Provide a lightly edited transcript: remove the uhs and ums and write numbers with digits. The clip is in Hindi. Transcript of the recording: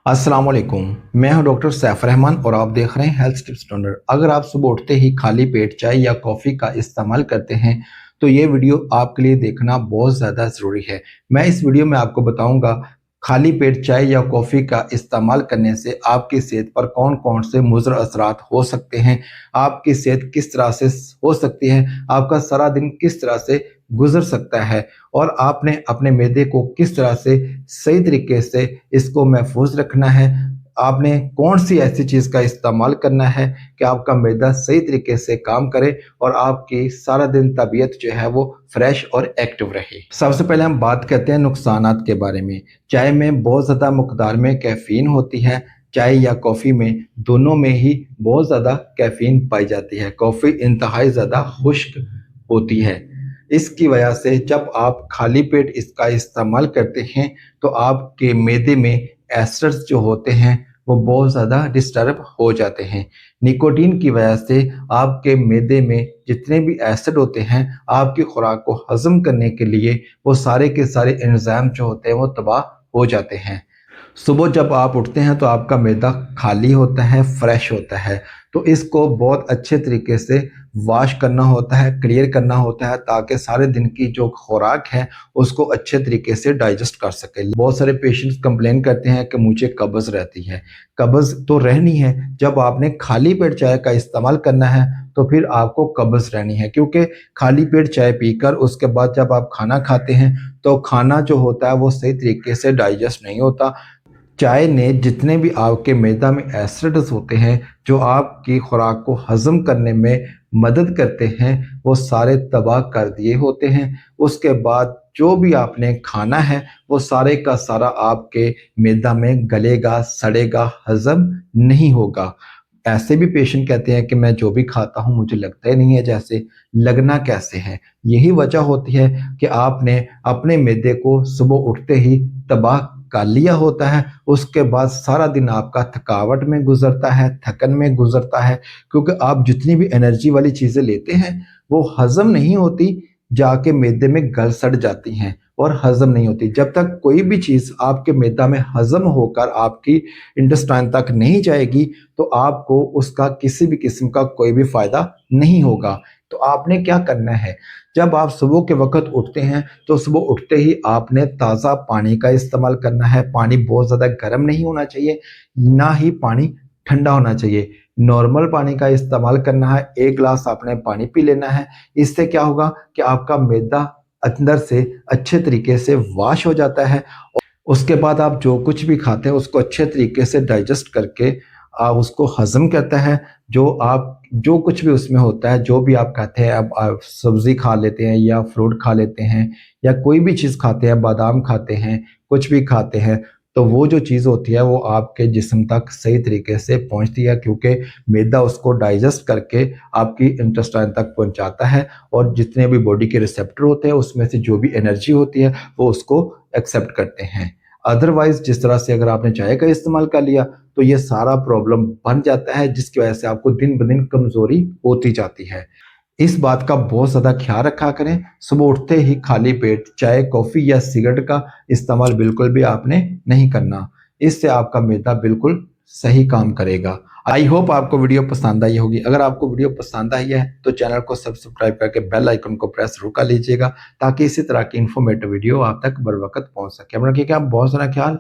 अस्सलाम वालेकुम। मैं हूं डॉक्टर सैफ रहमान और आप देख रहे हैं हेल्थ टिप्स टर्नर। अगर आप सुबह उठते ही खाली पेट चाय या कॉफ़ी का इस्तेमाल करते हैं तो ये वीडियो आपके लिए देखना बहुत ज़्यादा ज़रूरी है। मैं इस वीडियो में आपको बताऊंगा खाली पेट चाय या कॉफ़ी का इस्तेमाल करने से आपकी सेहत पर कौन कौन से मुज़र असरात हो सकते हैं, आपकी सेहत किस तरह से हो सकती है, आपका सारा दिन किस तरह से गुजर सकता है और आपने अपने मैदे को किस तरह से सही तरीके से इसको महफूज रखना है। आपने कौन सी ऐसी चीज़ का इस्तेमाल करना है कि आपका मैदा सही तरीके से काम करे और आपकी सारा दिन तबीयत जो है वो फ्रेश और एक्टिव रहे। सबसे पहले हम बात करते हैं नुकसानात के बारे में। चाय में बहुत ज़्यादा मकदार में कैफ़ीन होती है। चाय या कॉफ़ी में दोनों में ही बहुत ज़्यादा कैफ़ीन पाई जाती है। कॉफ़ी इंतहाई ज़्यादा खुश्क होती है। इसकी वजह से जब आप खाली पेट इसका इस्तेमाल करते हैं तो आपके मैदे में एसिड्स जो होते हैं वो बहुत ज़्यादा डिस्टर्ब हो जाते हैं। निकोटीन की वजह से आपके मैदे में जितने भी एसिड होते हैं, आपकी खुराक को हज़म करने के लिए वो सारे के सारे एंजाइम जो होते हैं वो तबाह हो जाते हैं। सुबह जब आप उठते हैं तो आपका मैदा खाली होता है, फ्रेश होता है। तो इसको बहुत अच्छे तरीके से वॉश करना होता है, क्लियर करना होता है ताकि सारे दिन की जो खुराक है उसको अच्छे तरीके से डाइजेस्ट कर सके। बहुत सारे पेशेंट्स कंप्लेन करते हैं कि मुझे कब्ज़ रहती है। कब्ज़ तो रहनी है, जब आपने खाली पेट चाय का इस्तेमाल करना है तो फिर आपको कब्ज़ रहनी है, क्योंकि खाली पेट चाय पीकर उसके बाद जब आप खाना खाते हैं तो खाना जो होता है वो सही तरीके से डाइजेस्ट नहीं होता। चाय ने जितने भी आपके मैदा में एसिड्स होते हैं जो आपकी खुराक को हज़म करने में मदद करते हैं वो सारे तबाह कर दिए होते हैं। उसके बाद जो भी आपने खाना है वो सारे का सारा आपके मैदा में गलेगा, सड़ेगा, हज़म नहीं होगा। ऐसे भी पेशेंट कहते हैं कि मैं जो भी खाता हूँ मुझे लगता ही नहीं है जैसे। लगना कैसे है? यही वजह होती है कि आपने अपने मैदे को सुबह उठते ही तबाह कर लिया होता है। उसके बाद सारा दिन आपका थकावट में गुज़रता है, थकन में गुज़रता है, क्योंकि आप जितनी भी एनर्जी वाली चीज़ें लेते हैं वो हज़म नहीं होती, जाके मैदे में गल सड़ जाती हैं और हज़म नहीं होती। जब तक कोई भी चीज़ आपके मैदा में हज़म होकर आपकी इंटेस्टाइन तक नहीं जाएगी तो आपको उसका किसी भी किस्म का कोई भी फ़ायदा नहीं होगा। तो आपने क्या करना है, जब आप सुबह के वक़्त उठते हैं तो सुबह उठते ही आपने ताज़ा पानी का इस्तेमाल करना है। पानी बहुत ज़्यादा गर्म नहीं होना चाहिए, ना ही पानी ठंडा होना चाहिए। नॉर्मल पानी का इस्तेमाल करना है, 1 ग्लास आपने पानी पी लेना है। इससे क्या होगा कि आपका मैदा अंदर से अच्छे तरीके से वॉश हो जाता है। उसके बाद आप जो कुछ भी खाते हैं उसको अच्छे तरीके से डाइजेस्ट करके आप उसको हज़म करता है। जो कुछ भी उसमें होता है, जो भी आप खाते हैं, अब आप सब्ज़ी खा लेते हैं या फ्रूट खा लेते हैं या कोई भी चीज़ खाते हैं, बादाम खाते हैं, कुछ भी खाते हैं, तो वो जो चीज़ होती है वो आपके जिस्म तक सही तरीके से पहुँचती है, क्योंकि मैदा उसको डाइजेस्ट करके आपकी इंटेस्टाइन तक पहुँचाता है और जितने भी बॉडी के रिसेप्टर होते हैं उसमें से जो भी एनर्जी होती है वो उसको एक्सेप्ट करते हैं। अदरवाइज़ जिस तरह से अगर आपने चाय का इस्तेमाल कर लिया तो ये सारा प्रॉब्लम बन जाता है, जिसकी वजह से आपको दिन-ब-दिन कमज़ोरी होती जाती है। इस बात का बहुत ज़्यादा ख़्याल रखा करें, सुबह उठते ही खाली पेट चाय, कॉफ़ी या सिगरेट का इस्तेमाल बिल्कुल भी आपने नहीं करना। इससे आपका मैदा बिल्कुल सही काम करेगा। आई होप आपको वीडियो पसंद आई होगी। अगर आपको वीडियो पसंद आई है तो चैनल को सब्सक्राइब करके बेल आइकन को प्रेस ज़रूर कर लीजिएगा ताकि इसी तरह की इन्फॉर्मेटिव वीडियो आप तक बर वक़्त पहुँच सके। अपना रखिएगा बहुत सारा ख़्याल।